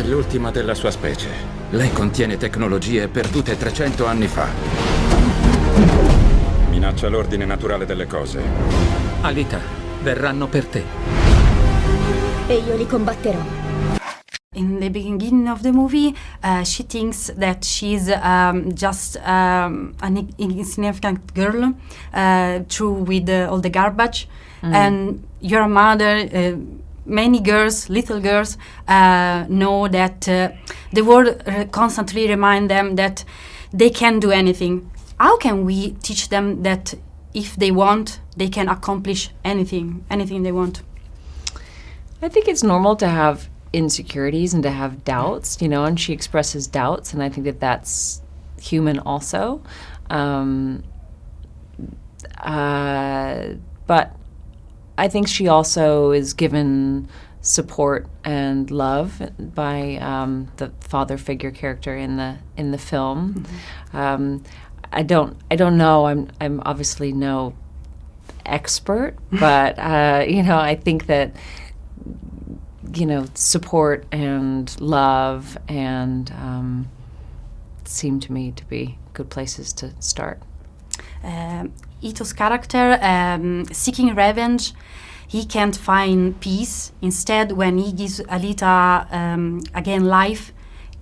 È l'ultima della sua specie. Lei contiene tecnologie perdute 300 anni fa. Minaccia l'ordine naturale delle cose. Alita, verranno per te. E io li combatterò. In the beginning of the movie, she thinks that she's just an insignificant girl, through with all the garbage. And your mother, many girls, little girls, know that the world constantly remind them that they can do anything. How can we teach them that if they want, they can accomplish anything they want? I think it's normal to have insecurities and to have doubts, you know, and she expresses doubts, and I think that that's human also. But I think she also is given support and love by the father figure character in the film. I don't know. I'm obviously no expert, but you know, I think that, you know, support and love and seem to me to be good places to start. Ito's character, seeking revenge, he can't find peace. Instead, when he gives Alita again life,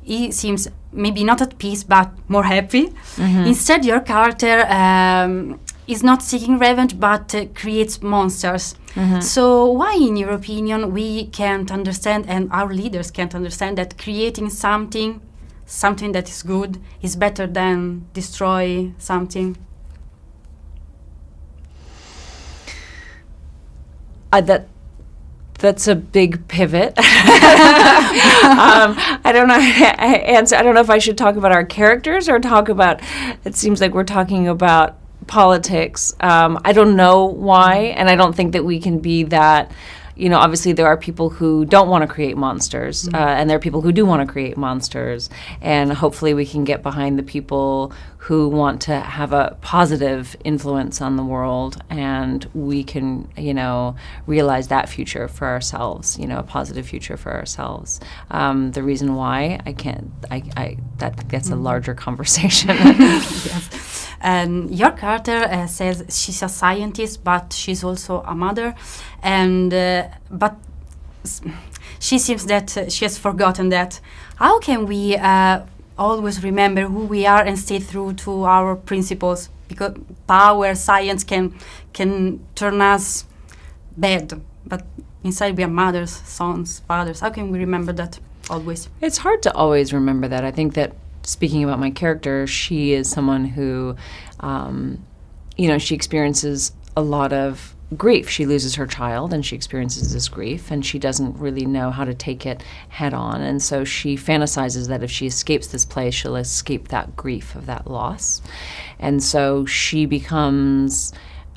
he seems maybe not at peace, but more happy. Instead, your character is not seeking revenge, but creates monsters. So why, in your opinion, we can't understand, and our leaders can't understand, that creating something that is good is better than destroy something? That's a big pivot. I don't know how to answer. I don't know if I should talk about our characters or talk about. It seems like we're talking about politics. I don't know why, and I don't think that we can be that. You know, obviously there are people who don't want to create monsters, and there are people who do want to create monsters, and hopefully we can get behind the people who want to have a positive influence on the world, and we can, you know, realize that future for ourselves, you know, a positive future for ourselves. The reason why I can't, that's a larger conversation. Yes. And your character says she's a scientist, but she's also a mother, and but she seems that she has forgotten that. How can we always remember who we are and stay true to our principles? Because power, science can turn us bad, but inside we are mothers, sons, fathers. How can we remember that always? It's hard to always remember that. I think that, speaking about my character, she is someone who, you know, she experiences a lot of grief. She loses her child and she experiences this grief, and she doesn't really know how to take it head on. And so she fantasizes that if she escapes this place, she'll escape that grief of that loss. And so she becomes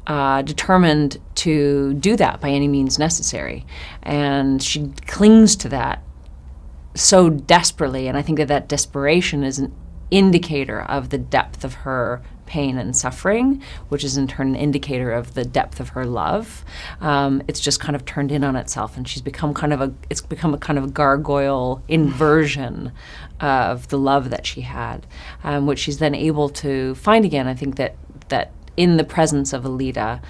determined to do that by any means necessary. And she clings to that so desperately, and I think that desperation is an indicator of the depth of her pain and suffering, which is in turn an indicator of the depth of her love. It's just kind of turned in on itself, and she's become it's become a kind of a gargoyle inversion of the love that she had, which she's then able to find again. I think that in the presence of Alita,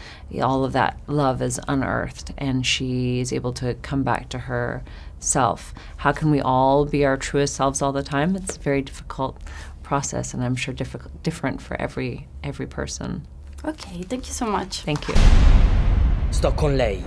all of that love is unearthed, and she is able to come back to her self. How can we all be our truest selves all the time? It's a very difficult process, and I'm sure different for every person. Okay, thank you so much. Thank you. Sto con lei.